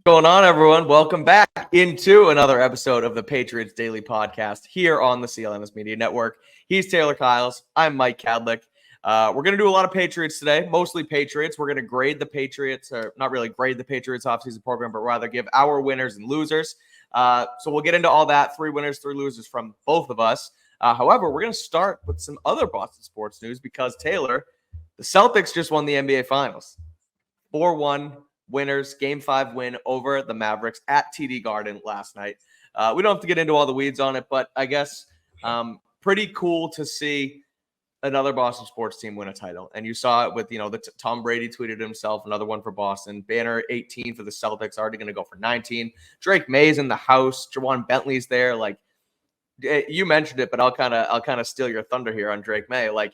Going on, everyone? Welcome back into another episode of the Patriots Daily Podcast here on the CLNS Media Network. He's Tayler Kyles. I'm Mike Kadlick. We're going to do a lot of Patriots today, mostly Patriots. We're going to grade the Patriots, or not really grade the Patriots offseason program, but rather give our winners and losers. So we'll get into all that, 3 winners, 3 losers from both of us. However, we're going to start with some other Boston sports news because, Taylor, the Celtics just won the NBA Finals. 4-1 winners, Game 5 win over the Mavericks at TD Garden last night. We don't have to get into all the weeds on it, but I guess pretty cool to see another Boston sports team win a title. And you saw it with, Tom Brady tweeted himself, another one for Boston. Banner 18 for the Celtics, already going to go for 19. Drake Maye's in the house. Jawan Bentley's there. Like, you mentioned it, but I'll kind of steal your thunder here on Drake Maye. Like,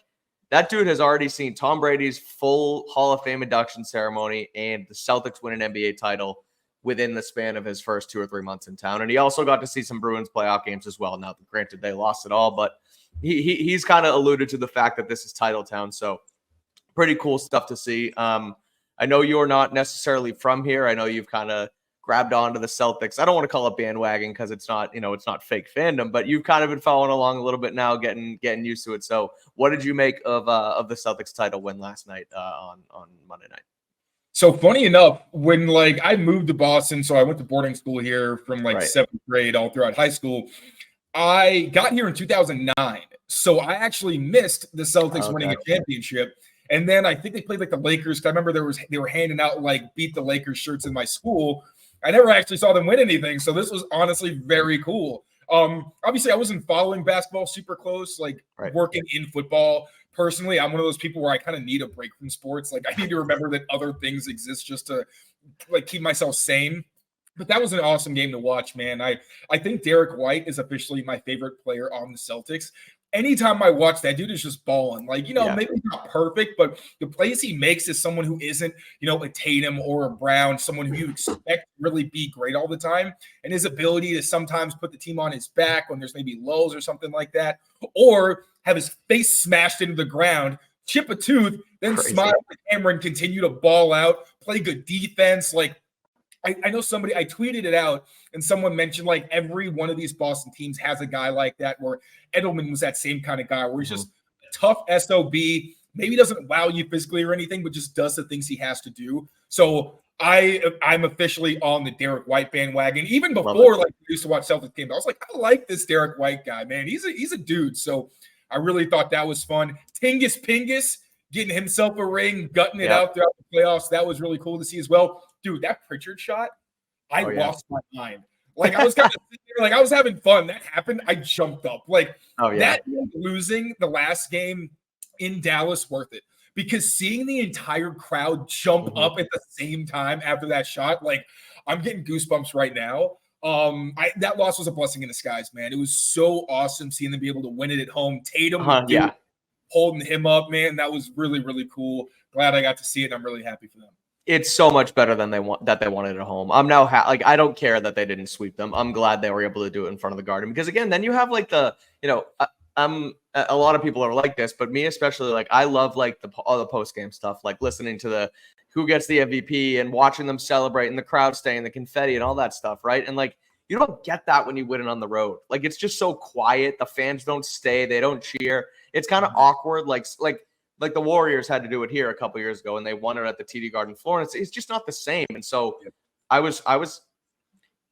that dude has already seen Tom Brady's full Hall of Fame induction ceremony and the Celtics win an NBA title within the span of his first 2 or 3 months in town. And he also got to see some Bruins playoff games as well. Now, granted, they lost it all, but he's kind of alluded to the fact that this is title town. So pretty cool stuff to see. I know you're not necessarily from here. I know you've kind of grabbed onto the Celtics. I don't want to call it bandwagon because it's not, it's not fake fandom, but you've kind of been following along a little bit now, getting used to it. So what did you make of the Celtics title win last night on Monday night? So funny enough, when I moved to Boston, so I went to boarding school here from 7th grade all throughout high school. I got here in 2009. So I actually missed the Celtics winning a championship. And then I think they played the Lakers. I remember they were handing out beat the Lakers shirts in my school. I never actually saw them win anything, so this was honestly very cool. Obviously, I wasn't following basketball super close, working in football. Personally, I'm one of those people where I kind of need a break from sports. I need to remember that other things exist just to keep myself sane. But that was an awesome game to watch, man. I think Derek White is officially my favorite player on the Celtics. Anytime I watch that dude is just balling. Maybe he's not perfect, but the plays he makes is someone who isn't, a Tatum or a Brown, someone who you expect to really be great all the time. And his ability to sometimes put the team on his back when there's maybe lows or something like that, or have his face smashed into the ground, chip a tooth, then smile at the camera and continue to ball out, play good defense. I know I tweeted it out, and someone mentioned every one of these Boston teams has a guy like that, where Edelman was that same kind of guy where he's just a tough SOB, maybe doesn't wow you physically or anything, but just does the things he has to do. So I'm officially on the Derek White bandwagon. Even before we used to watch Celtics games, I was I like this Derek White guy, man. He's a dude. So I really thought that was fun. Tingus Pingus getting himself a ring, gutting it out throughout the playoffs. That was really cool to see as well. Dude, that Pritchard shot, I lost my mind. I was kind of sitting there, I was having fun. That happened. I jumped up. That losing the last game in Dallas worth it. Because seeing the entire crowd jump up at the same time after that shot, I'm getting goosebumps right now. That loss was a blessing in disguise, man. It was so awesome seeing them be able to win it at home. Tatum holding him up, man. That was really, really cool. Glad I got to see it. I'm really happy for them. It's so much better than they wanted at home. I'm now I don't care that they didn't sweep them. I'm glad they were able to do it in front of the Garden because again, then you have a lot of people are like this, but me especially, I love all the post game stuff, listening to the who gets the MVP and watching them celebrate and the crowd staying, the confetti and all that stuff, right? And you don't get that when you win it on the road. It's just so quiet. The fans don't stay. They don't cheer. It's kind of awkward. Like the Warriors had to do it here a couple years ago, and they won it at the TD Garden floor. And it's just not the same. And so I was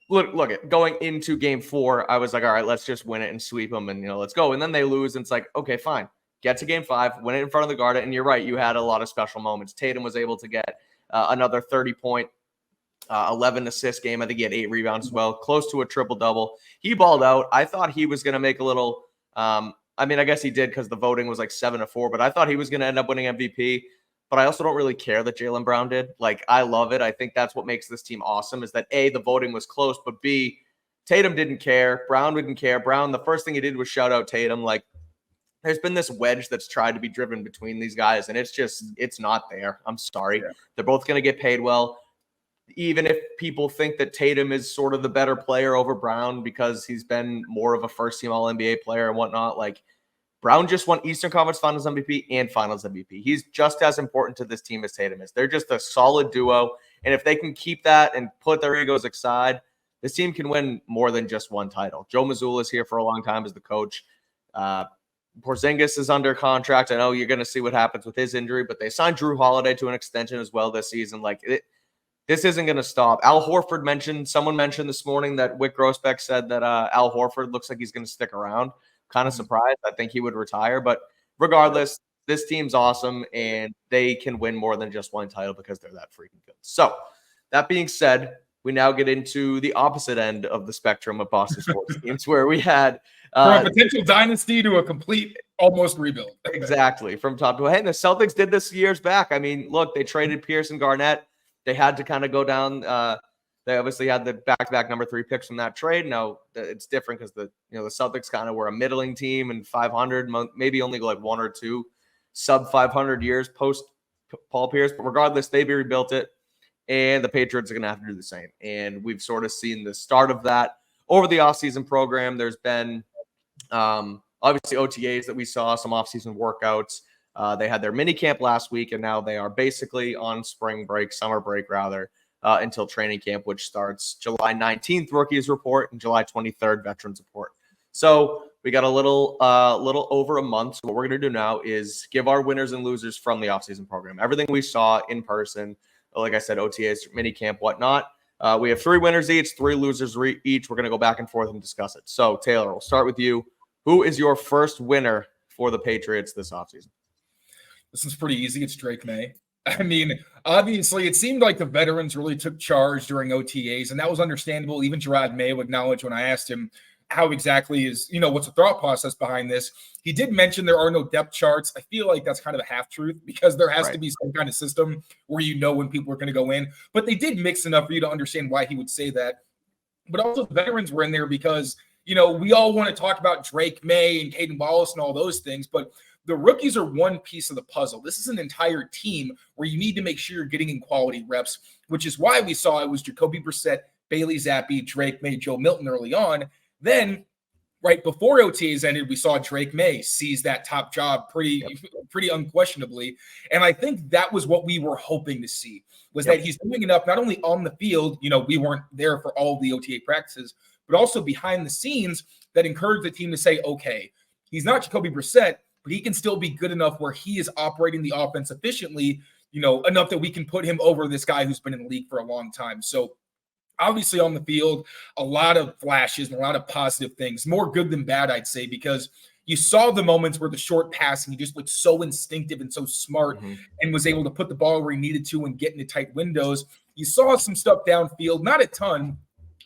going into Game 4. I was all right, let's just win it and sweep them, and let's go. And then they lose, and it's okay, fine. Get to Game 5, win it in front of the Garden, and you're right, you had a lot of special moments. Tatum was able to get another 30-point, 11-assist game. I think he had 8 rebounds as well, close to a triple-double. He balled out. I thought he was going to make a little. I guess he did because the voting was 7-4, but I thought he was going to end up winning MVP. But I also don't really care that Jaylen Brown did. I love it. I think that's what makes this team awesome is that A, the voting was close, but B, Tatum didn't care. Brown didn't care. Brown, the first thing he did was shout out Tatum. There's been this wedge that's tried to be driven between these guys, and it's not there. I'm sorry. Yeah. They're both going to get paid well. Even if people think that Tatum is sort of the better player over Brown because he's been more of a first-team All-NBA player and whatnot, Brown just won Eastern Conference Finals MVP and Finals MVP. He's just as important to this team as Tatum is. They're just a solid duo. And if they can keep that and put their egos aside, this team can win more than just one title. Joe Mazzulla is here for a long time as the coach. Porzingis is under contract. I know you're going to see what happens with his injury, but they signed Drew Holiday to an extension as well this season. This isn't going to stop. Someone mentioned this morning that Wick Grossbeck said that Al Horford looks like he's going to stick around. Kind of surprised. I think he would retire. But regardless, this team's awesome, and they can win more than just one title because they're that freaking good. So that being said, we now get into the opposite end of the spectrum of Boston sports teams, where we had from a potential dynasty to a complete almost rebuild. Exactly, from top to bottom. And the Celtics did this years back. I mean, look, they traded Pierce and Garnett. They had to kind of go down. They obviously had the back-to-back number 3 picks from that trade. Now it's different because the Celtics kind of were a middling team and 500, maybe only like 1 or 2 sub 500 years post Paul Pierce. But regardless, they rebuilt it, and the Patriots are going to have to do the same. And we've sort of seen the start of that over the offseason program. There's been obviously OTAs that we saw, some offseason workouts. They had their minicamp last week, and now they are basically on summer break rather, until training camp, which starts July 19th, rookies report, and July 23rd, veterans report. So we got a little over a month. So what we're going to do now is give our winners and losers from the offseason program. Everything we saw in person, like I said, OTAs, minicamp, whatnot. We have 3 winners each, 3 losers each. We're going to go back and forth and discuss it. So Taylor, we'll start with you. Who is your first winner for the Patriots this offseason? This is pretty easy. It's Drake Maye. I mean, obviously, it seemed like the veterans really took charge during OTAs, and that was understandable. Even Gerard Maye would acknowledge when I asked him how exactly what's the thought process behind this. He did mention there are no depth charts. I feel like that's kind of a half-truth because there has to be some kind of system where when people are going to go in. But they did mix enough for you to understand why he would say that. But also, the veterans were in there because, we all want to talk about Drake Maye and Caden Wallace and all those things, but the rookies are one piece of the puzzle. This is an entire team where you need to make sure you're getting in quality reps, which is why we saw it was Jacoby Brissett, Bailey Zappe, Drake Maye, Joe Milton early on. Then, right before OTAs ended, we saw Drake Maye seize that top job pretty unquestionably. And I think that was what we were hoping to see, was that he's doing enough, not only on the field, we weren't there for all the OTA practices, but also behind the scenes that encouraged the team to say, okay, he's not Jacoby Brissett, but he can still be good enough where he is operating the offense efficiently, enough that we can put him over this guy who's been in the league for a long time. So obviously on the field, a lot of flashes and a lot of positive things, more good than bad, I'd say, because you saw the moments where the short passing, he just looked so instinctive and so smart and was able to put the ball where he needed to and get into tight windows. You saw some stuff downfield, not a ton,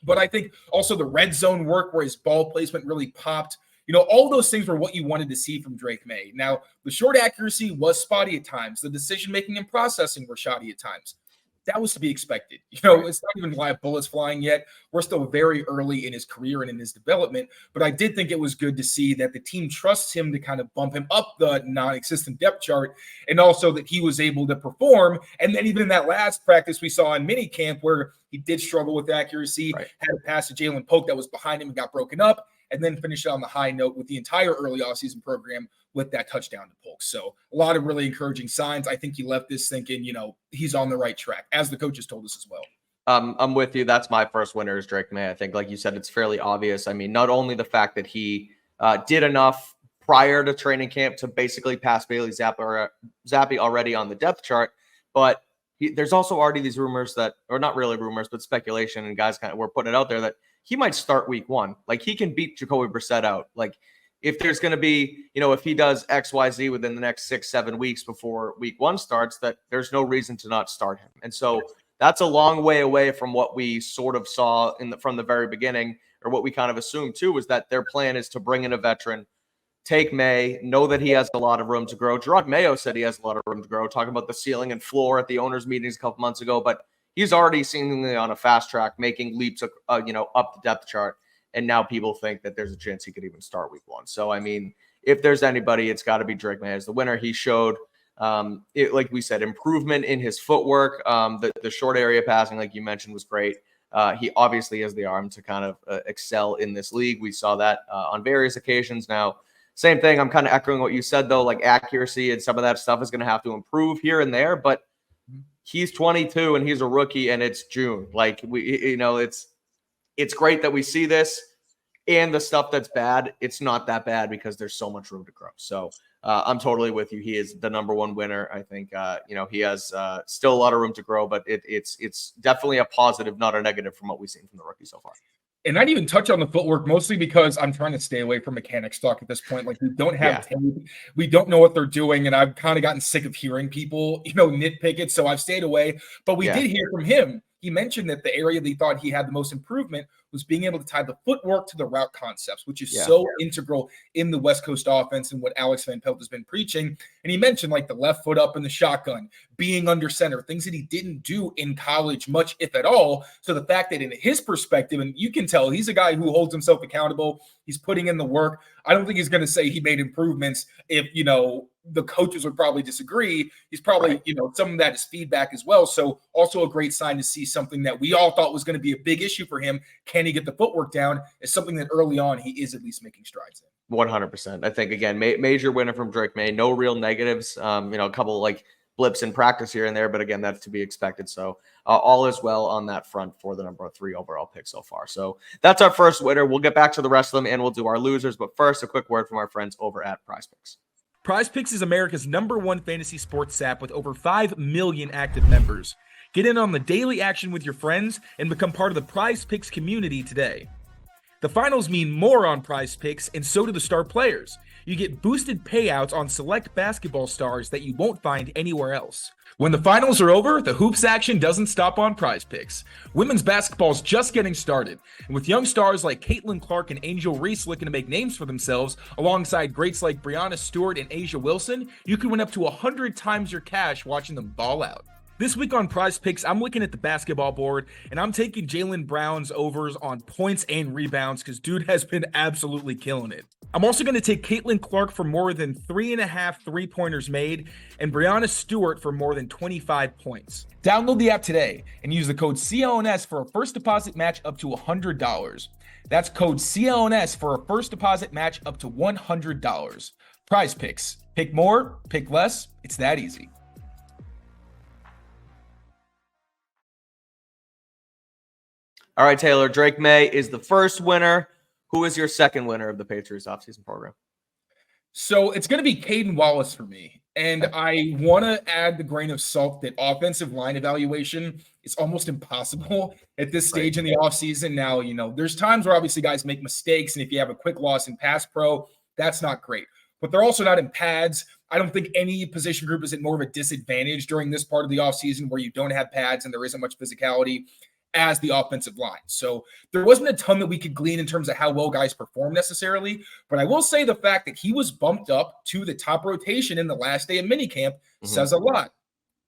but I think also the red zone work where his ball placement really popped. All those things were what you wanted to see from Drake Maye. Now, the short accuracy was spotty at times. The decision-making and processing were shoddy at times. That was to be expected. It's not even live bullets flying yet. We're still very early in his career and in his development, but I did think it was good to see that the team trusts him to kind of bump him up the non-existent depth chart, and also that he was able to perform. And then even in that last practice we saw in minicamp where he did struggle with accuracy, had a pass to Jalen Polk that was behind him and got broken up, and then finished on the high note with the entire early offseason program with that touchdown to Polk. So a lot of really encouraging signs. I think he left this thinking, he's on the right track, as the coaches told us as well. I'm with you. That's my first winner is Drake Maye. I think, like you said, it's fairly obvious. I mean, not only the fact that he did enough prior to training camp to basically pass Bailey Zappe already on the depth chart, but there's also already these rumors that, or not really rumors, but speculation, and guys were putting it out there that he might start week 1. Like, he can beat Jacoby Brissett out. Like, if there's going to be, if he does X, Y, Z within the next 6-7 weeks before week 1 starts, that there's no reason to not start him. And so that's a long way away from what we sort of saw from the very beginning, or what we kind of assumed too, was that their plan is to bring in a veteran, take Maye, know that he has a lot of room to grow. Gerard Mayo said he has a lot of room to grow, talking about the ceiling and floor at the owners' meetings a couple months ago, but he's already seemingly on a fast track, making leaps, up the depth chart. And now people think that there's a chance he could even start week 1. So, I mean, if there's anybody, it's got to be Drake Maye as the winner. He showed, like we said, improvement in his footwork. The short area passing, like you mentioned, was great. He obviously has the arm to kind of excel in this league. We saw that on various occasions. Now, same thing. I'm kind of echoing what you said, though. Like, accuracy and some of that stuff is going to have to improve here and there. But he's 22 and he's a rookie and it's June. Like it's great that we see this, and the stuff that's bad, it's not that bad because there's so much room to grow. So I'm totally with you. He is the number one winner. I think, he has still a lot of room to grow, but it's definitely a positive, not a negative from what we've seen from the rookie so far. And I'd even touch on the footwork, mostly because I'm trying to stay away from mechanics talk at this point. Like, we don't have tape. We don't know what they're doing. And I've kind of gotten sick of hearing people, nitpick it. So I've stayed away. But we did hear from him. He mentioned that the area that he thought he had the most improvement was being able to tie the footwork to the route concepts, which is so integral in the West Coast offense and what Alex Van Pelt has been preaching. And he mentioned like the left foot up in the shotgun, being under center, things that he didn't do in college much, if at all. So the fact that in his perspective, and you can tell he's a guy who holds himself accountable, he's putting in the work. I don't think he's going to say he made improvements if, the coaches would probably disagree. He's probably, some of that is feedback as well. So also a great sign to see something that we all thought was going to be a big issue for him. Can he get the footwork down? Is something that early on he is at least making strides in. 100%. I think, again, major winner from Drake Maye. No real negatives. A couple like blips in practice here and there, but again, that's to be expected. So all is well on that front for the number 3 overall pick so far. So that's our first winner. We'll get back to the rest of them and we'll do our losers. But first, a quick word from our friends over at Prize Picks. Prize Picks is America's #1 fantasy sports app with over 5 million active members. Get in on the daily action with your friends and become part of the Prize Picks community today. The finals mean more on Prize Picks, and so do the star players. You get boosted payouts on select basketball stars that you won't find anywhere else. When the finals are over, the hoops action doesn't stop on Prize Picks. Women's basketball's just getting started, and with young stars like Caitlin Clark and Angel Reese looking to make names for themselves, alongside greats like Brianna Stewart and Asia Wilson, you can win up to 100 times your cash watching them ball out. This week on Prize Picks, I'm looking at the basketball board, and I'm taking Jaylen Brown's overs on points and rebounds because dude has been absolutely killing it. I'm also going to take Caitlin Clark for more than 3.5 3-pointers made and Brianna Stewart for more than 25 points. Download the app today and use the code CLNS for a first deposit match up to $100. That's code CLNS for a first deposit match up to $100. Prize Picks. Pick more, pick less. It's that easy. All right, Taylor, Drake Maye is the first winner. Who is your second winner of the Patriots offseason program? So it's going to be Caden Wallace for me. And I want to add the grain of salt that offensive line evaluation is almost impossible at this stage in the offseason. Now, there's times where obviously guys make mistakes. And if you have a quick loss in pass pro, that's not great. But they're also not in pads. I don't think any position group is at more of a disadvantage during this part of the offseason where you don't have pads and there isn't much physicality as the offensive line. So there wasn't a ton that we could glean in terms of how well guys perform necessarily, but I will say the fact that he was bumped up to the top rotation in the last day of minicamp says a lot.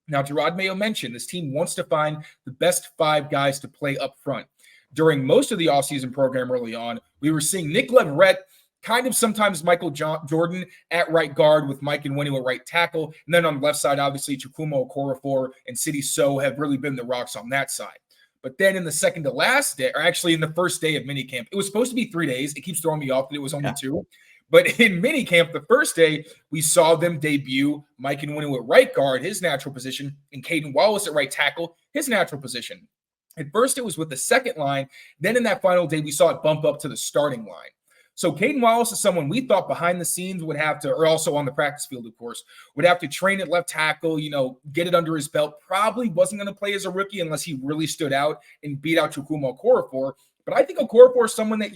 Now, Gerard Mayo mentioned this team wants to find the best 5 guys to play up front. During most of the offseason program early on, we were seeing Nick Leverett, kind of sometimes Michael Jordan at right guard with Mike and Winnie at right tackle. And then on the left side, obviously, Chukwuma Okorafor and Sidi So have really been the rocks on that side. But then in the second to last day, or actually in the first day of minicamp, it was supposed to be 3 days. It keeps throwing me off that it was only 2. But in minicamp, the first day, we saw them debut Mike and Winnie at right guard, his natural position, and Caden Wallace at right tackle, his natural position. At first, it was with the second line. Then in that final day, we saw it bump up to the starting line. So Caden Wallace is someone we thought behind the scenes would have to, or also on the practice field, of course, would have to train at left tackle, get it under his belt. Probably wasn't going to play as a rookie unless he really stood out and beat out Chukwuma Okorafor. But I think Okorafor is someone that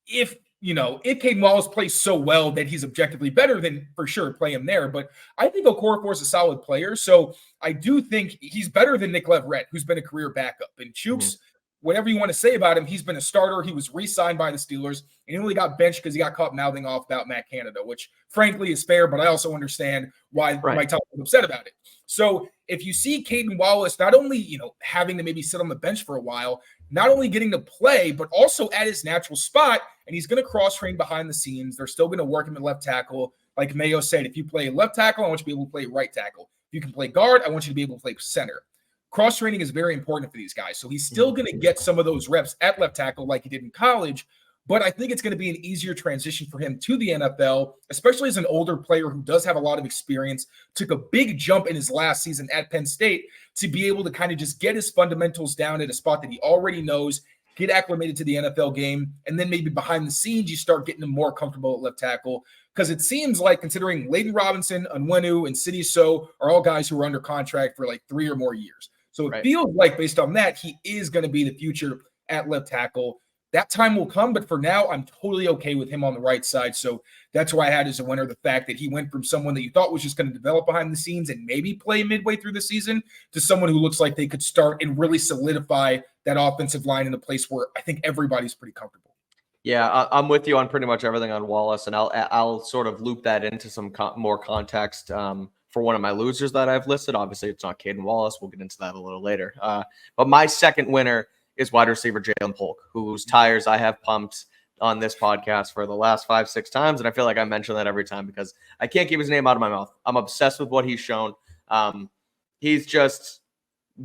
if Caden Wallace plays so well that he's objectively better, then for sure play him there. But I think Okorafor is a solid player. So I do think he's better than Nick Leverett, who's been a career backup. And Chooks, whatever you want to say about him, he's been a starter. He was re-signed by the Steelers, and he only got benched because he got caught mouthing off about Matt Canada, which frankly is fair, but I also understand why Mike Tomlin was upset about it. So if you see Caden Wallace not only, having to maybe sit on the bench for a while, not only getting to play, but also at his natural spot, and he's going to cross-train behind the scenes. They're still going to work him at left tackle. Like Mayo said, if you play left tackle, I want you to be able to play right tackle. If you can play guard, I want you to be able to play center. Cross-training is very important for these guys. So he's still going to get some of those reps at left tackle like he did in college, but I think it's going to be an easier transition for him to the NFL, especially as an older player who does have a lot of experience, took a big jump in his last season at Penn State to be able to kind of just get his fundamentals down at a spot that he already knows, get acclimated to the NFL game, and then maybe behind the scenes, you start getting him more comfortable at left tackle. Because it seems like, considering Layden Robinson, Onwenu, and Sidney So are all guys who are under contract for like 3 or more years. So it feels like, based on that, he is going to be the future at left tackle. That time will come, but for now, I'm totally okay with him on the right side. So that's why I had as a winner the fact that he went from someone that you thought was just going to develop behind the scenes and maybe play midway through the season to someone who looks like they could start and really solidify that offensive line in a place where I think everybody's pretty comfortable. Yeah, I'm with you on pretty much everything on Wallace, and I'll sort of loop that into some more context for one of my losers that I've listed. Obviously, it's not Caden Wallace. We'll get into that a little later. But my second winner is wide receiver Jalen Polk, whose tires I have pumped on this podcast for the last 5-6 times, and I feel like I mention that every time because I can't keep his name out of my mouth. I'm obsessed with what he's shown. He's just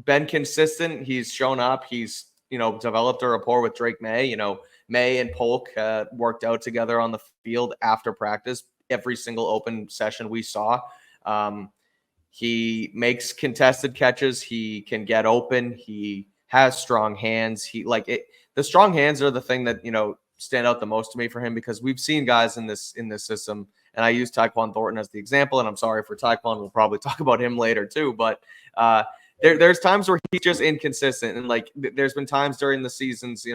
been consistent. He's shown up. He's developed a rapport with Drake Maye. Maye and Polk worked out together on the field after practice. Every single open session we saw. He makes contested catches. He can get open. He has strong hands. The strong hands are the thing that, stand out the most to me for him, because we've seen guys in this system, and I use Tyquan Thornton as the example, and I'm sorry for Tyquan. We'll probably talk about him later too, but there's times where he's just inconsistent, and there's been times during the seasons,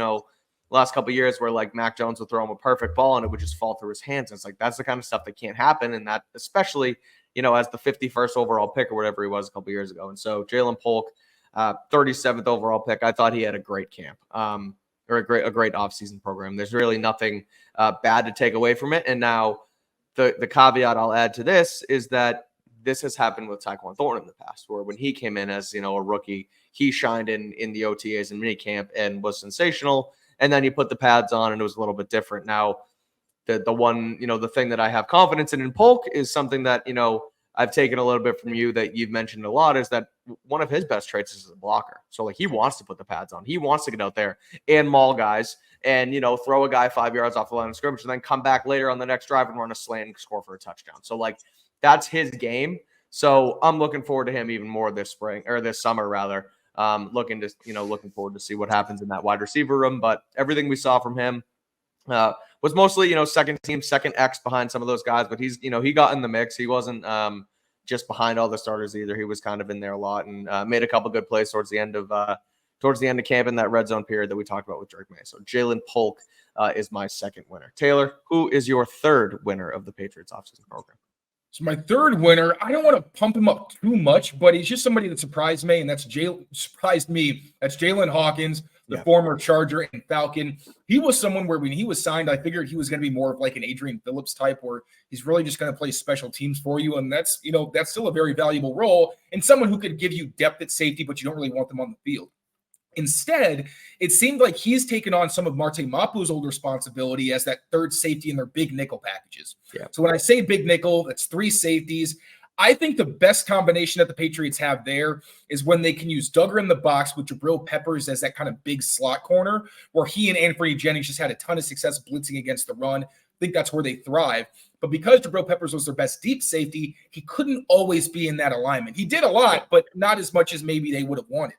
last couple of years where Mac Jones would throw him a perfect ball and it would just fall through his hands. And it's that's the kind of stuff that can't happen, and that especially as the 51st overall pick or whatever he was a couple of years ago. And so Jalen Polk, 37th overall pick. I thought he had a great camp, or a great offseason program. There's really nothing bad to take away from it. And now the caveat I'll add to this is that this has happened with Tyquan Thornton in the past, where when he came in as a rookie, he shined in the OTAs and minicamp and was sensational. And then you put the pads on and it was a little bit different. Now, the one, the thing that I have confidence in Polk is something that, I've taken a little bit from you that you've mentioned a lot, is that one of his best traits is a blocker. So he wants to put the pads on. He wants to get out there and maul guys and, throw a guy 5 yards off the line of scrimmage and then come back later on the next drive and run a slant and score for a touchdown. So that's his game. So I'm looking forward to him even more this summer rather. Looking forward to see what happens in that wide receiver room. But everything we saw from him was mostly, second team, second X behind some of those guys. But he's, he got in the mix. He wasn't just behind all the starters either. He was kind of in there a lot and made a couple good plays towards the end of camp in that red zone period that we talked about with Drake Maye. So Jalen Polk is my second winner. Taylor, who is your third winner of the Patriots offseason program? So my third winner, I don't want to pump him up too much, but he's just somebody that surprised me, and surprised me. That's Jalen Hawkins, the former Charger and Falcon. He was someone where when he was signed, I figured he was going to be more of an Adrian Phillips type, where he's really just going to play special teams for you, and that's still a very valuable role, and someone who could give you depth at safety, but you don't really want them on the field. Instead, it seemed like he's taken on some of Marte Mapu's old responsibility as that third safety in their big nickel packages. Yeah. So when I say big nickel, that's 3 safeties. I think the best combination that the Patriots have there is when they can use Duggar in the box with Jabril Peppers as that kind of big slot corner, where he and Anthony Jennings just had a ton of success blitzing against the run. I think that's where they thrive. But because Jabril Peppers was their best deep safety, he couldn't always be in that alignment. He did a lot, but not as much as maybe they would have wanted.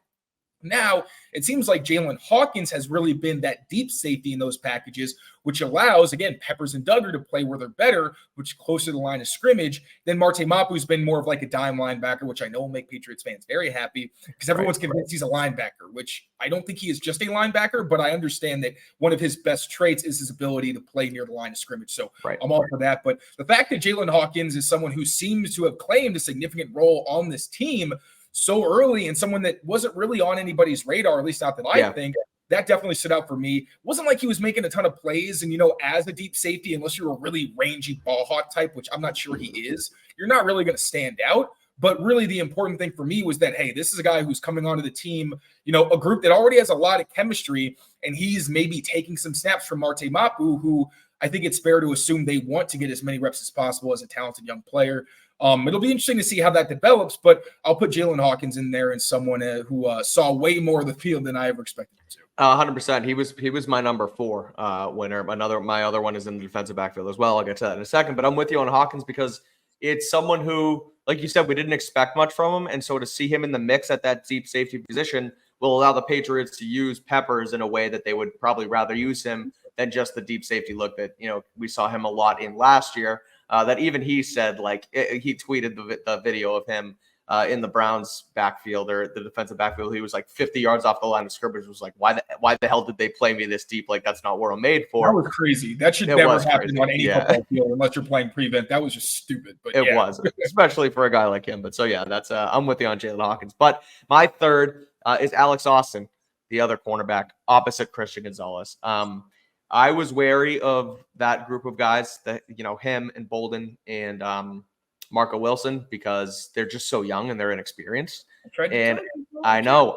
Now, it seems like Jalen Hawkins has really been that deep safety in those packages, which allows, again, Peppers and Duggar to play where they're better, which is closer to the line of scrimmage. Then Marte Mapu's been more of a dime linebacker, which I know will make Patriots fans very happy because everyone's convinced he's a linebacker, which I don't think he is just a linebacker, but I understand that one of his best traits is his ability to play near the line of scrimmage. So I'm all for that. But the fact that Jalen Hawkins is someone who seems to have claimed a significant role on this team so early, and someone that wasn't really on anybody's radar, at least not that I think, that definitely stood out for me. It wasn't like he was making a ton of plays, and as a deep safety, unless you're a really rangy ball hawk type, which I'm not sure he is, you're not really going to stand out. But really the important thing for me was that, hey, this is a guy who's coming onto the team, a group that already has a lot of chemistry, and he's maybe taking some snaps from Marte Mapu, who I think it's fair to assume they want to get as many reps as possible as a talented young player. It'll be interesting to see how that develops, but I'll put Jalen Hawkins in there and someone who saw way more of the field than I ever expected him to. 100%. He was my number 4 winner. My other one is in the defensive backfield as well. I'll get to that in a second, but I'm with you on Hawkins because it's someone who, like you said, we didn't expect much from him, and so to see him in the mix at that deep safety position will allow the Patriots to use Peppers in a way that they would probably rather use him than just the deep safety look that we saw him a lot in last year. That even he said, he tweeted the video of him in the Browns backfield or the defensive backfield. He was like 50 yards off the line of scrimmage. Was like, why the hell did they play me this deep? Like, that's not what I'm made for. That was crazy. That should never happen on any football field unless you're playing prevent. That was just stupid. But it was, especially for a guy like him. But so yeah, that's I'm with you on Jalen Hawkins. But my third is Alex Austin, the other cornerback opposite Christian Gonzalez. I was wary of that group of guys, that him and Bolden and Marco Wilson, because they're just so young and they're inexperienced. And I know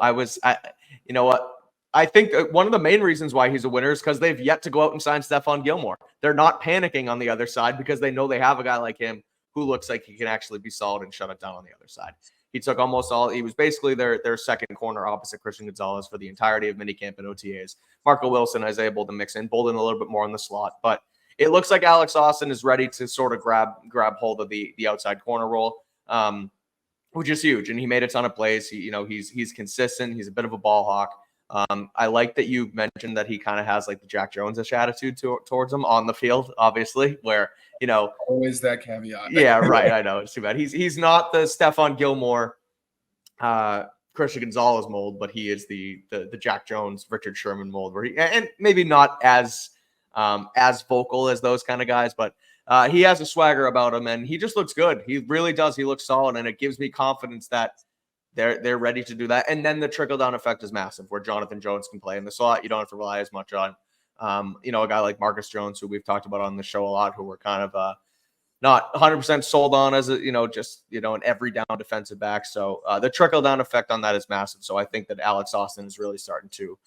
you know what? I think one of the main reasons why he's a winner is because they've yet to go out and sign Stephon Gilmore. They're not panicking on the other side because they know they have a guy like him who looks like he can actually be solid and shut it down on the other side. He took he was basically their second corner opposite Christian Gonzalez for the entirety of minicamp and OTAs. Marco Wilson is able to mix in Bolden a little bit more in the slot, but it looks like Alex Austin is ready to sort of grab hold of the outside corner role, which is huge. And he made a ton of plays. He's consistent. He's a bit of a ball hawk. I like that you mentioned that he kind of has like the Jack Jones-ish attitude towards him on the field, obviously, where, always that caveat. Yeah, right. I know, it's too bad. He's not the Stephon Gilmore, Christian Gonzalez mold, but he is the Jack Jones, Richard Sherman mold, where and maybe not as vocal as those kind of guys, but he has a swagger about him and he just looks good. He really does. He looks solid, and it gives me confidence that they're ready to do that. And then the trickle down effect is massive, where Jonathan Jones can play in the slot. You don't have to rely as much on a guy like Marcus Jones, who we've talked about on the show a lot, who we're kind of not 100% sold on as an every down defensive back. So the trickle down effect on that is massive. So I think that Alex Austin is really starting to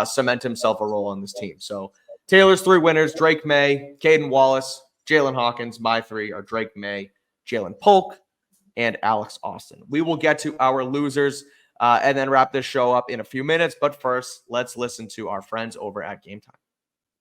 cement himself a role on this team. So Taylor's 3 winners: Drake Maye, Caden Wallace, Jalen Hawkins. My 3 are Drake Maye, Jalen Polk, and Alex Austin. We will get to our losers and then wrap this show up in a few minutes. But first, let's listen to our friends over at Game Time.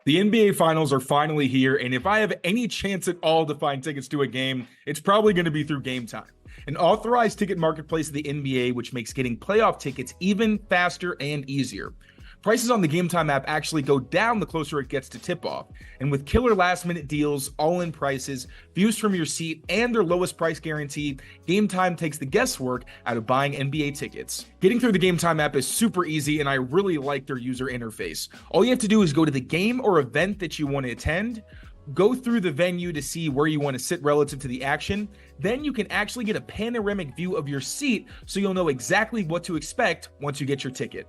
The NBA Finals are finally here, and if I have any chance at all to find tickets to a game, it's probably going to be through Game Time, an authorized ticket marketplace of the NBA, which makes getting playoff tickets even faster and easier. Prices on the Game Time app actually go down the closer it gets to tip-off, and with killer last-minute deals, all-in prices, views from your seat, and their lowest price guarantee, Game Time takes the guesswork out of buying NBA tickets. Getting through the Game Time app is super easy, and I really like their user interface. All you have to do is go to the game or event that you want to attend, go through the venue to see where you want to sit relative to the action, then you can actually get a panoramic view of your seat so you'll know exactly what to expect once you get your ticket.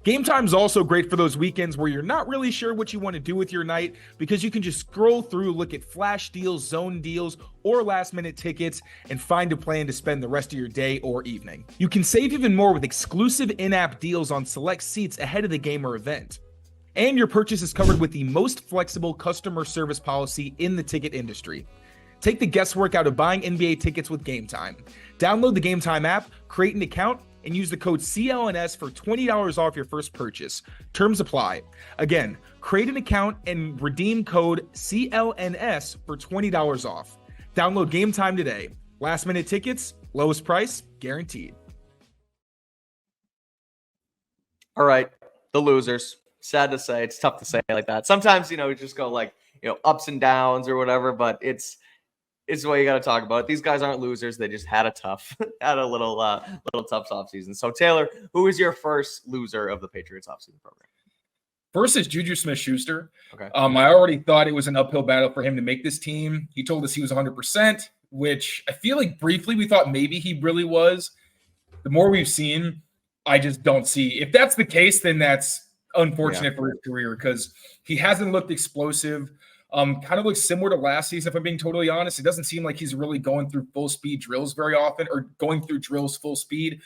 Game Time is also great for those weekends where you're not really sure what you want to do with your night, because you can just scroll through, look at flash deals, zone deals, or last-minute tickets, and find a plan to spend the rest of your day or evening. You can save even more with exclusive in-app deals on select seats ahead of the game or event. And your purchase is covered with the most flexible customer service policy in the ticket industry. Take the guesswork out of buying NBA tickets with Game Time. Download the Game Time app, create an account, and use the code CLNS for $20 off your first purchase. Terms apply. Again, create an account and redeem code CLNS for $20 off. Download Game Time today. Last minute tickets, lowest price, guaranteed. All right, the losers. Sad to say, it's tough to say like that. Sometimes, we just go like, ups and downs or whatever, but it's the way you got to talk about it. These guys aren't losers. They just had a little tough offseason. So Taylor, who is your first loser of the Patriots offseason program? First is Juju Smith-Schuster. Okay. I already thought it was an uphill battle for him to make this team. He told us he was 100%, which I feel like briefly we thought maybe he really was. The more we've seen, I just don't see. If that's the case, then that's unfortunate for his career, because he hasn't looked explosive. Kind of looks similar to last season, if I'm being totally honest. It doesn't seem like he's really going through full speed drills very often, or going through drills full speed.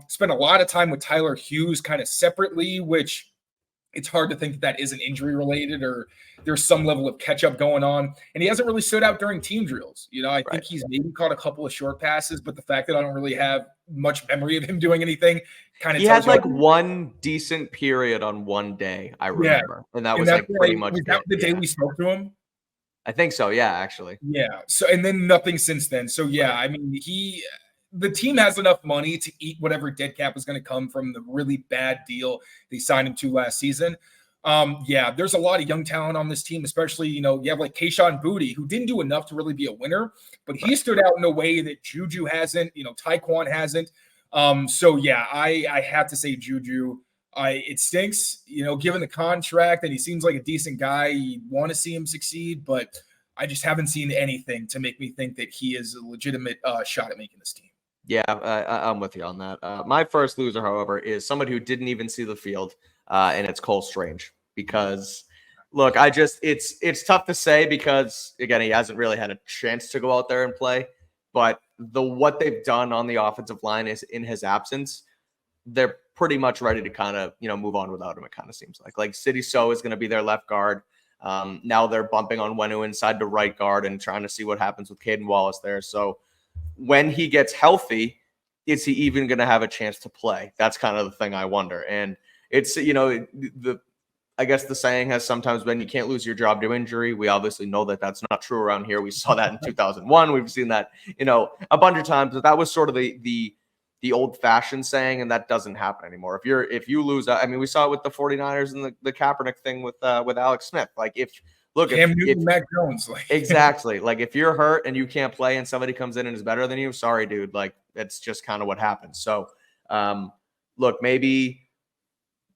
Spent a lot of time with Tyler Hughes kind of separately, which it's hard to think that isn't injury related or there's some level of catch up going on. And he hasn't really stood out during team drills. I think he's maybe caught a couple of short passes, but the fact that I don't really have much memory of him doing anything kind of tells you. He had one decent period on one day, I remember. And that was pretty much was that the day we spoke to him? I think so. Yeah, actually. Yeah. So, and then nothing since then. So yeah, I mean, the team has enough money to eat whatever dead cap is going to come from the really bad deal they signed him to last season. There's a lot of young talent on this team, especially, you have like Kayshon Boutte, who didn't do enough to really be a winner, but he stood out in a way that Juju hasn't, Taekwon hasn't. I have to say Juju. It stinks, given the contract, and he seems like a decent guy. You want to see him succeed, but I just haven't seen anything to make me think that he is a legitimate shot at making this team. Yeah, I'm with you on that. My first loser, however, is somebody who didn't even see the field, and it's Cole Strange. Because, look, it's tough to say because, again, he hasn't really had a chance to go out there and play. But what they've done on the offensive line is in his absence, they're pretty much ready to kind of, move on without him, it kind of seems like. Like, Sidy Sow is going to be their left guard. Now they're bumping on Wenu inside to right guard and trying to see what happens with Caden Wallace there. So when he gets healthy, is he even going to have a chance to play? That's kind of the thing I wonder. And it's, I guess the saying has sometimes been you can't lose your job to injury. We obviously know that that's not true around here. We saw that in 2001. We've seen that, a bunch of times. But that was sort of the old-fashioned saying, and that doesn't happen anymore. If you lose, I mean, we saw it with the 49ers and the Kaepernick thing with Alex Smith. Like, Cam Newton, Mac Jones, exactly. Like, if you're hurt and you can't play and somebody comes in and is better than you, sorry, dude. Like, that's just kind of what happens. So, look, maybe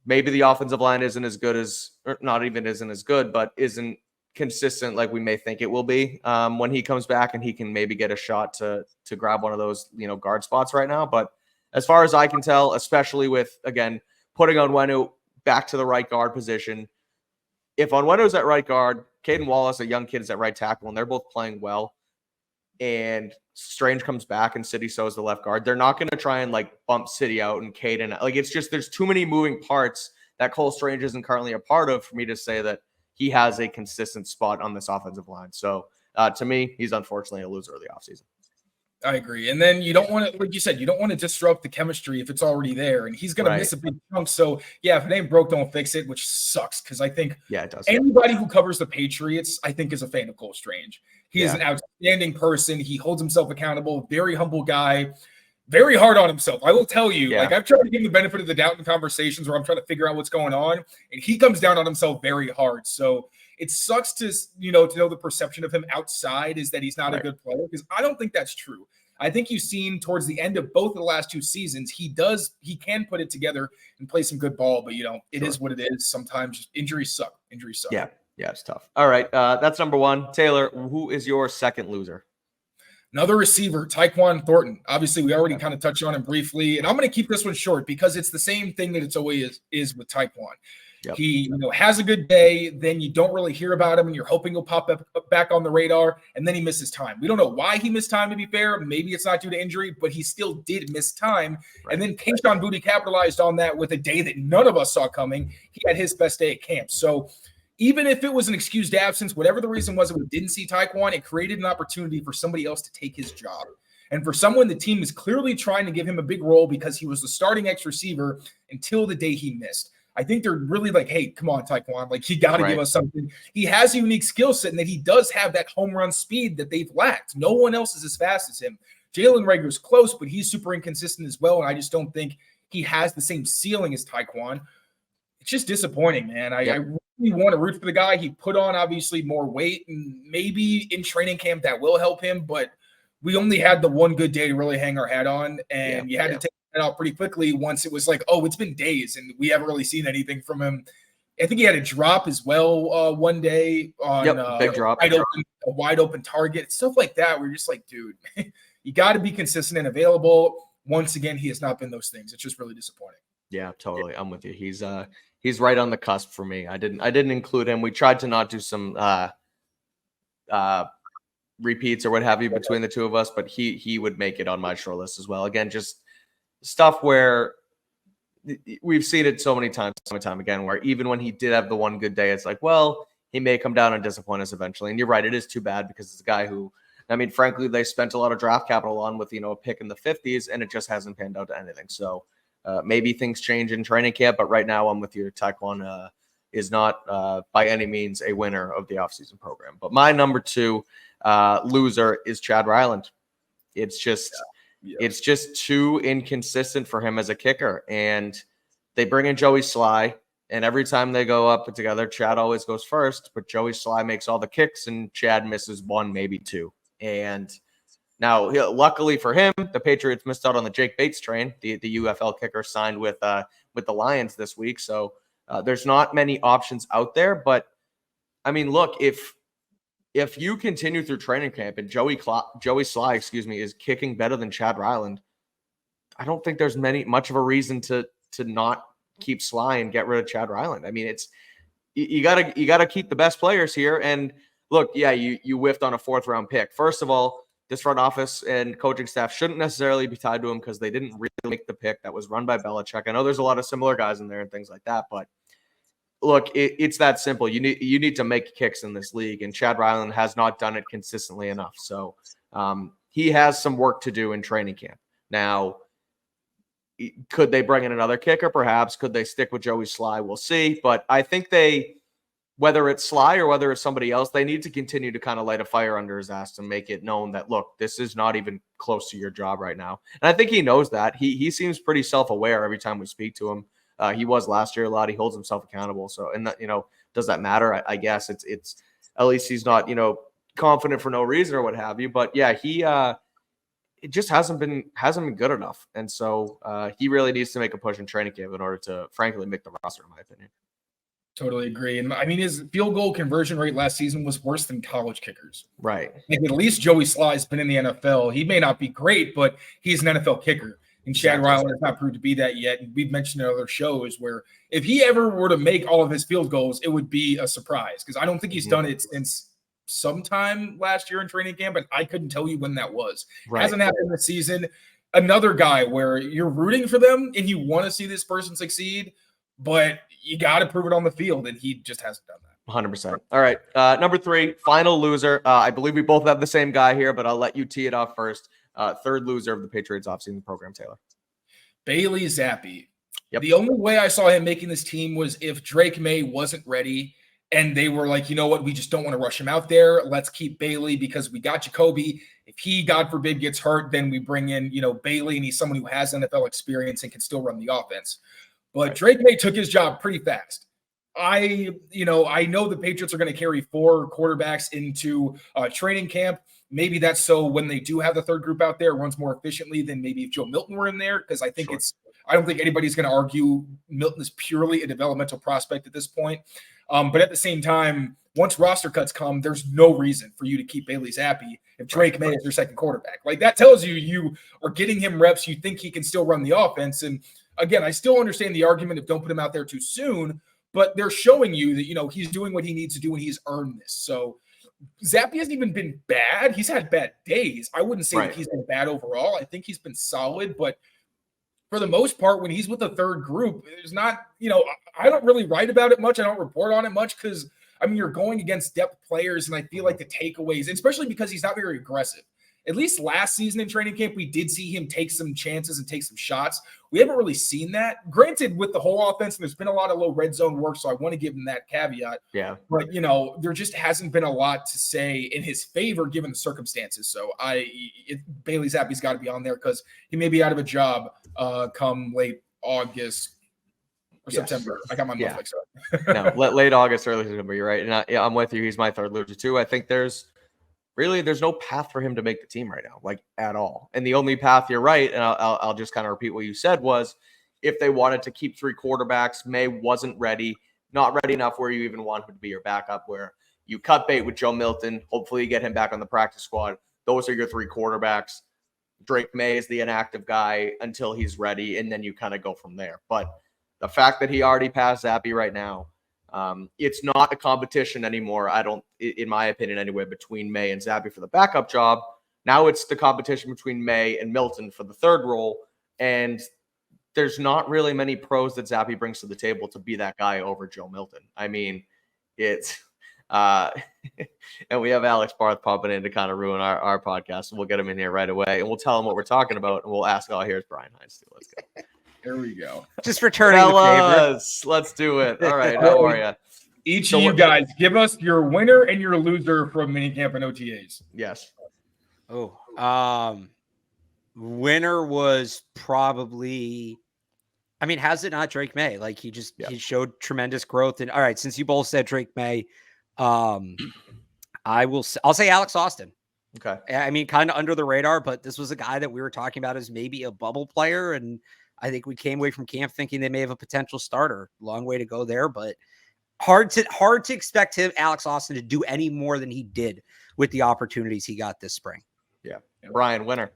the offensive line isn't as good but isn't consistent like we may think it will be when he comes back, and he can maybe get a shot to grab one of those, guard spots right now. But as far as I can tell, especially with, again, putting Onwenu back to the right guard position, if Onwenu's at right guard, Caden Wallace, a young kid, is at right tackle, and they're both playing well, and Strange comes back and Sidy Sow is the left guard, they're not going to try and bump Sidy out and Caden. It's just there's too many moving parts that Cole Strange isn't currently a part of for me to say that he has a consistent spot on this offensive line. So to me, he's unfortunately a loser of the offseason. I agree. And then you don't want to, like you said, you don't want to disrupt the chemistry if it's already there. And he's going to miss a big chunk. So, yeah, if it ain't broke, don't fix it, which sucks because I think it does. Anybody who covers the Patriots, I think, is a fan of Cole Strange. He is an outstanding person. He holds himself accountable, very humble guy, very hard on himself. I will tell you, I've tried to give him the benefit of the doubt in conversations where I'm trying to figure out what's going on, and he comes down on himself very hard. So it sucks to know the perception of him outside is that he's not a good player, because I don't think that's true. I think you've seen towards the end of both of the last two seasons, he can put it together and play some good ball, but it is what it is. Sometimes injuries suck. Yeah, it's tough. All right, that's number one. Taylor, who is your second loser? Another receiver, Tyquan Thornton. Obviously, we already kind of touched on him briefly, and I'm going to keep this one short because it's the same thing that it's always is with Tyquan. Yep. He has a good day, then you don't really hear about him, and you're hoping he'll pop up back on the radar, and then he misses time. We don't know why he missed time, to be fair. Maybe it's not due to injury, but he still did miss time. Right. And then Kayshon Boutte capitalized on that with a day that none of us saw coming. He had his best day at camp. So even if it was an excused absence, whatever the reason was that we didn't see Tyquan, it created an opportunity for somebody else to take his job. And for someone, the team is clearly trying to give him a big role because he was the starting X receiver until the day he missed. I think they're really like, hey, come on, Tyquan. You got to give us something. He has a unique skill set, and that he does have that home run speed that they've lacked. No one else is as fast as him. Jalen Reagor's close, but he's super inconsistent as well, and I just don't think he has the same ceiling as Tyquan. It's just disappointing, man. I really want to root for the guy. He put on, obviously, more weight, and maybe in training camp that will help him, but we only had the one good day to really hang our hat on, and you had to take it out pretty quickly once it was like, oh, it's been days, and we haven't really seen anything from him. I think he had a drop as well one day on big drop. A wide open target, stuff like that. We're just like, dude, you got to be consistent and available. Once again, he has not been those things. It's just really disappointing. Yeah, totally. I'm with you. He's right on the cusp for me. I didn't include him. We tried to not do some repeats or what have you between the two of us, but he would make it on my short list as well. Again, just stuff where we've seen it so many times, time and time again, where even when he did have the one good day, it's like, well, he may come down and disappoint us eventually. And you're right, it is too bad because it's a guy who, I mean, frankly, they spent a lot of draft capital on with, a pick in the 50s, and it just hasn't panned out to anything. So maybe things change in training camp, but right now I'm with you. Taekwon is not by any means a winner of the offseason program. But my number 2 loser is Chad Ryland. It's just it's just too inconsistent for him as a kicker. And they bring in Joey Sly, and every time they go up together, Chad always goes first, but Joey Sly makes all the kicks and Chad misses 1, maybe 2. And now, luckily for him, the Patriots missed out on the Jake Bates train. The UFL kicker signed with the Lions this week. So there's not many options out there. But, I mean, look, if you continue through training camp and Joey Sly, is kicking better than Chad Ryland, I don't think there's much of a reason to not keep Sly and get rid of Chad Ryland. I mean, it's you gotta keep the best players here. And look, yeah, you whiffed on a 4th-round pick. First of all, this front office and coaching staff shouldn't necessarily be tied to him because they didn't really make the pick that was run by Belichick. I know there's a lot of similar guys in there and things like that, but look, it's that simple. You need to make kicks in this league, and Chad Ryland has not done it consistently enough. So he has some work to do in training camp. Now, could they bring in another kicker? Perhaps. Could they stick with Joey Sly? We'll see. But I think whether it's Sly or whether it's somebody else, they need to continue to kind of light a fire under his ass and make it known that, look, this is not even close to your job right now. And I think he knows that. He seems pretty self-aware every time we speak to him. He was last year a lot. He holds himself accountable. So, and that, does that matter? I guess it's at least he's not, confident for no reason or what have you. But yeah, it just hasn't been good enough. And so he really needs to make a push in training camp in order to, frankly, make the roster, in my opinion. Totally agree. And I mean, his field goal conversion rate last season was worse than college kickers. Right. Like, at least Joey Sly's been in the NFL. He may not be great, but he's an NFL kicker. And Chad Ryland has not proved to be that yet. And we've mentioned in other shows where if he ever were to make all of his field goals, it would be a surprise because I don't think he's done it since sometime last year in training camp, and I couldn't tell you when that was. Right. Hasn't happened this season. Another guy where you're rooting for them and you want to see this person succeed, but you got to prove it on the field, and he just hasn't done that. 100%. All right. Number 3, final loser. I believe we both have the same guy here, but I'll let you tee it off first. 3rd loser of the Patriots offseason program, Taylor. Bailey Zappe. Yep. The only way I saw him making this team was if Drake Maye wasn't ready and they were like, you know what, we just don't want to rush him out there. Let's keep Bailey because we got Jacoby. If he, God forbid, gets hurt, then we bring in, Bailey, and he's someone who has NFL experience and can still run the offense. But Drake Maye took his job pretty fast. I know the Patriots are going to carry 4 quarterbacks into training camp. Maybe that's so when they do have the 3rd group out there, it runs more efficiently than maybe if Joe Milton were in there. Because I think I don't think anybody's going to argue Milton is purely a developmental prospect at this point. But at the same time, once roster cuts come, there's no reason for you to keep Bailey Zappe if Drake Maye is your 2nd quarterback. Like, that tells you are getting him reps. You think he can still run the offense. And again, I still understand the argument of don't put him out there too soon, but they're showing you that, he's doing what he needs to do and he's earned this. So Zappe hasn't even been bad. He's had bad days. I wouldn't say that he's been bad overall. I think he's been solid, but for the most part, when he's with the 3rd group, there's not, I don't really write about it much. I don't report on it much because, you're going against depth players, and I feel like the takeaways, especially because he's not very aggressive. At least last season in training camp, we did see him take some chances and take some shots. We haven't really seen that. Granted, with the whole offense, there's been a lot of low red zone work, so I want to give him that caveat. Yeah. But, there just hasn't been a lot to say in his favor given the circumstances. So Bailey Zappe's got to be on there because he may be out of a job come late August or September. I got my month mixed up. No, late August, early September. You're right. And I'm with you. He's my 3rd loser too. I think there's no path for him to make the team right now, like at all. And the only path, you're right, and I'll just kind of repeat what you said, was if they wanted to keep 3 quarterbacks, Maye wasn't ready, not ready enough where you even want him to be your backup, where you cut bait with Joe Milton. Hopefully you get him back on the practice squad. Those are your 3 quarterbacks. Drake Maye is the inactive guy until he's ready, and then you kind of go from there. But the fact that he already passed Zappe right now, it's not a competition anymore, in my opinion anyway, between Maye and Zappe for the backup job. Now it's the competition between Maye and Milton for the 3rd role. And there's not really many pros that Zappe brings to the table to be that guy over Joe Milton. I mean, it's and we have Alex Barth popping in to kind of ruin our podcast. So we'll get him in here right away, and we'll tell him what we're talking about, and we'll ask, oh, here's Brian Hines too. Let's go. There we go. Just returning the favor. Let's do it. All right, how are you? Each of you guys, give us your winner and your loser from minicamp and OTAs. Yes. Winner was probably, I mean, has it not Drake Maye? Like he showed tremendous growth. And all right, since you both said Drake Maye, I'll say Alex Austin. Okay. I mean, kind of under the radar, but this was a guy that we were talking about as maybe a bubble player. And I think we came away from camp thinking they may have a potential starter. Long way to go there, but hard to expect Alex Austin to do any more than he did with the opportunities he got this spring. Yeah. Brian, winner.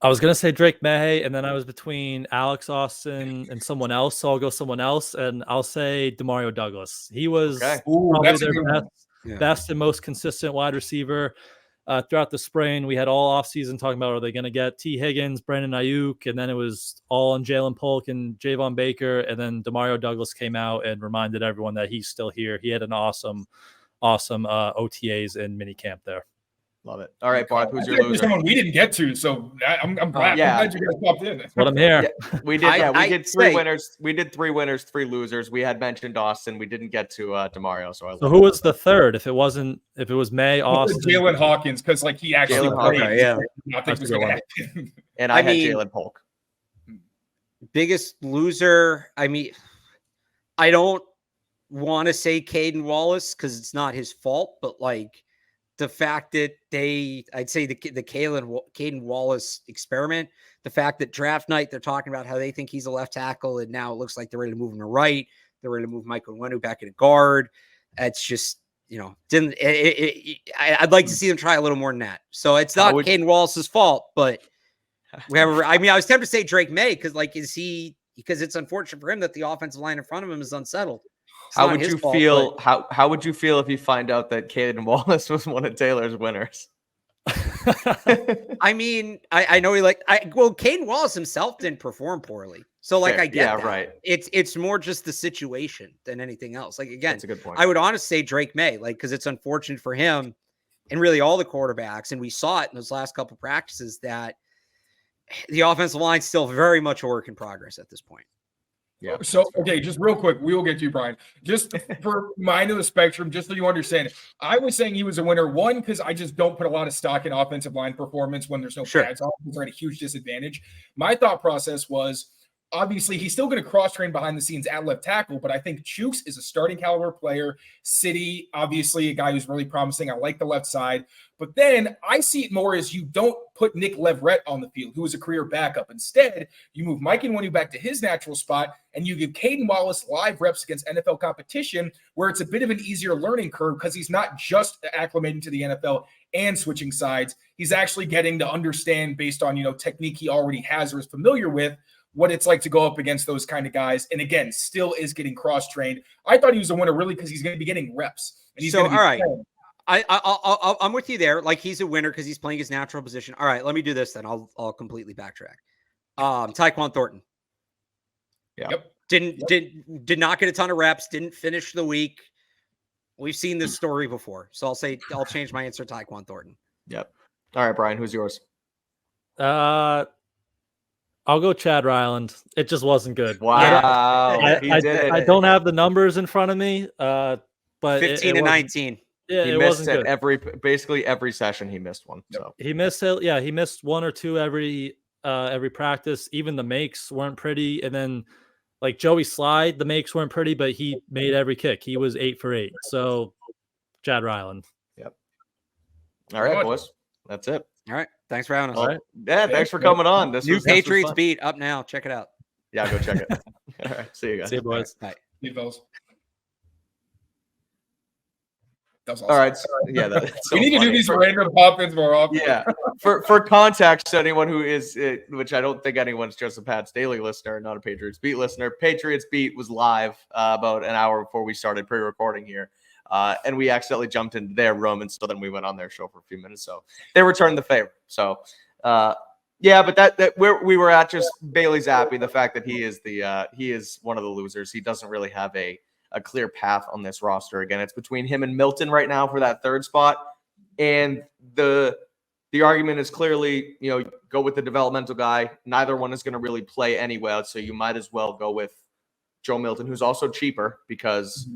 I was going to say Drake Maye, and then I was between Alex Austin and someone else. So I'll go someone else, and I'll say Demario Douglas. He was probably their best and most consistent wide receiver throughout the spring. We had all offseason talking about, are they going to get T. Higgins, Brandon Ayuk, and then it was all on Jalen Polk and Javon Baker, and then Demario Douglas came out and reminded everyone that he's still here. He had an awesome OTAs and minicamp there. Love it. All right, Barth, who's your loser? Someone we didn't get to, so I'm glad. Yeah. I'm glad you guys popped in. What I'm here. Yeah, we did three winners. We did 3 winners, 3 losers. We had mentioned Austin. We didn't get to Demario. So who was the third? If it was Maye, Austin, Jalen Hawkins, because like he actually played. Yeah. I think was going to happen. And I had Jalen Polk. Biggest loser. I mean, I don't want to say Caden Wallace because it's not his fault, but like the fact that I'd say the Caden Wallace experiment, the fact that draft night, they're talking about how they think he's a left tackle, and now it looks like they're ready to move him to right. They're ready to move Michael Nwenu back into guard. It's just, I'd like to see them try a little more than that. So it's not Caden Wallace's fault, but I was tempted to say Drake Maye because it's unfortunate for him that the offensive line in front of him is unsettled. How would you feel? How would you feel if you find out that Caden Wallace was one of Taylor's winners? I mean, I know Caden Wallace himself didn't perform poorly. So I get that. Right. It's more just the situation than anything else. Like, again, that's a good point. I would honestly say Drake Maye, because it's unfortunate for him and really all the quarterbacks. And we saw it in those last couple of practices that the offensive line's still very much a work in progress at this point. Yeah. So, okay, just real quick, we will get to you, Brian. Just for my end of the spectrum, just so you understand, I was saying he was a winner, one, because I just don't put a lot of stock in offensive line performance when there's no pads. Offenses are at a huge disadvantage. My thought process was, obviously, he's still going to cross-train behind the scenes at left tackle, but I think Chooks is a starting caliber player. City, obviously, a guy who's really promising. I like the left side. But then I see it more as you don't put Nick Leverett on the field, who is a career backup. Instead, you move Mike Nwenu back to his natural spot, and you give Caden Wallace live reps against NFL competition, where it's a bit of an easier learning curve because he's not just acclimating to the NFL and switching sides. He's actually getting to understand, based on technique he already has or is familiar with, what it's like to go up against those kind of guys. And again, still is getting cross-trained. I thought he was a winner really because he's going to be getting reps. And he's all right. I'm with you there. Like, he's a winner because he's playing his natural position. All right, let me do this then. I'll completely backtrack. Tyquan Thornton. Yeah. Yep. Did not get a ton of reps. Didn't finish the week. We've seen this story before, so I'll change my answer to Tyquan Thornton. Yep. All right, Brian, who's yours? I'll go Chad Ryland. It just wasn't good. Wow. I don't have the numbers in front of me, but 15 to 19. Yeah, he it missed wasn't it basically every session. He missed one. So he missed it. Yeah, he missed 1 or 2 every practice. Even the makes weren't pretty. And then like Joey Slide, the makes weren't pretty, but he made every kick. He was 8 for 8. So Chad Ryland. Yep. All right, boys. That's it. All right. Thanks for having us. All right. Yeah, thanks for coming on. This New Patriots beat up now. Check it out. Yeah, go check it. All right. See you guys. See you, boys. Bye. See you, fellas. Awesome. All right. Yeah, that's so we need funny. to do these random pop-ins more often. Yeah. For context, anyone who is, which I don't think anyone's just a Pat's Daily listener, not a Patriots Beat listener. Patriots Beat was live about an hour before we started pre-recording here. And we accidentally jumped into their room, and so then we went on their show for a few minutes. So they returned the favor. So Yeah, but that where we were at, just Bailey Zappe, the fact that he is one of the losers. He doesn't really have a clear path on this roster. Again, it's between him and Milton right now for that third spot. And the argument is clearly, go with the developmental guy. Neither one is going to really play anyway, so you might as well go with Joe Milton, who's also cheaper because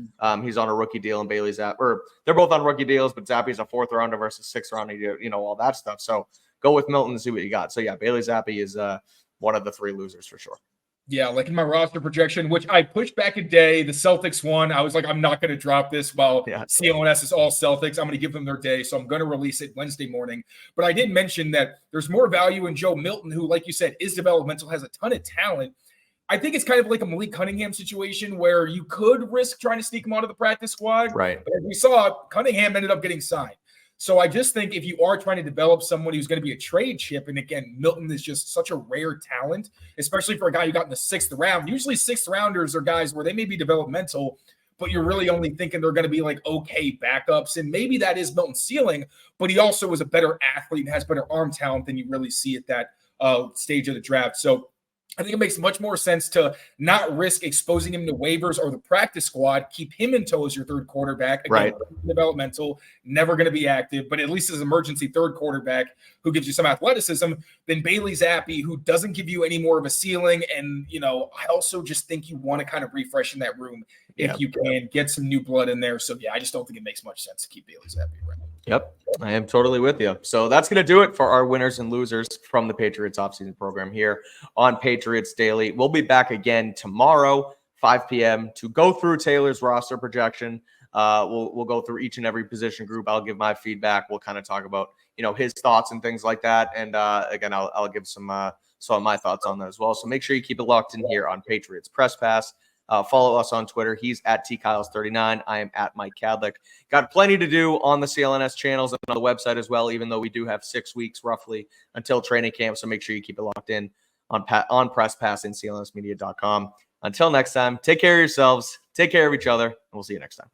he's on a rookie deal, and Bailey Zappe, or they're both on rookie deals, but Zappe's a 4th rounder versus 6th rounder, all that stuff. So go with Milton and see what you got. So yeah, Bailey Zappe is one of the 3 losers for sure. Yeah, like in my roster projection, which I pushed back a day, the Celtics won. I was like, I'm not going to drop this while CLNS is all Celtics. I'm going to give them their day, so I'm going to release it Wednesday morning. But I did mention that there's more value in Joe Milton, who, like you said, is developmental, has a ton of talent. I think it's kind of like a Malik Cunningham situation where you could risk trying to sneak him onto the practice squad. Right. But as we saw, Cunningham ended up getting signed. So I just think if you are trying to develop someone who's going to be a trade chip, and again, Milton is just such a rare talent, especially for a guy who got in the 6th round. Usually 6th rounders are guys where they may be developmental, but you're really only thinking they're going to be like okay backups. And maybe that is Milton's ceiling, but he also is a better athlete and has better arm talent than you really see at that stage of the draft. So I think it makes much more sense to not risk exposing him to waivers or the practice squad. Keep him in tow as your 3rd quarterback. Again, right. Developmental, never going to be active, but at least as an emergency 3rd quarterback who gives you some athleticism, than Bailey Zappe, who doesn't give you any more of a ceiling. And, I also just think you want to kind of refresh in that room if you can get some new blood in there. So, yeah, I just don't think it makes much sense to keep Bailey Zappe around. Yep, I am totally with you. So that's going to do it for our winners and losers from the Patriots offseason program here on Patriots Daily. We'll be back again tomorrow, 5 p.m., to go through Taylor's roster projection. We'll go through each and every position group. I'll give my feedback. We'll kind of talk about, his thoughts and things like that. And again, I'll give some of my thoughts on that as well. So make sure you keep it locked in here on Patriots Press Pass. Follow us on Twitter. He's at tkyles39. I am at Mike Kadlick. Got plenty to do on the CLNS channels and on the website as well, even though we do have 6 weeks roughly until training camp. So make sure you keep it locked in on Press Pass and CLNSmedia.com. Until next time, take care of yourselves, take care of each other, and we'll see you next time.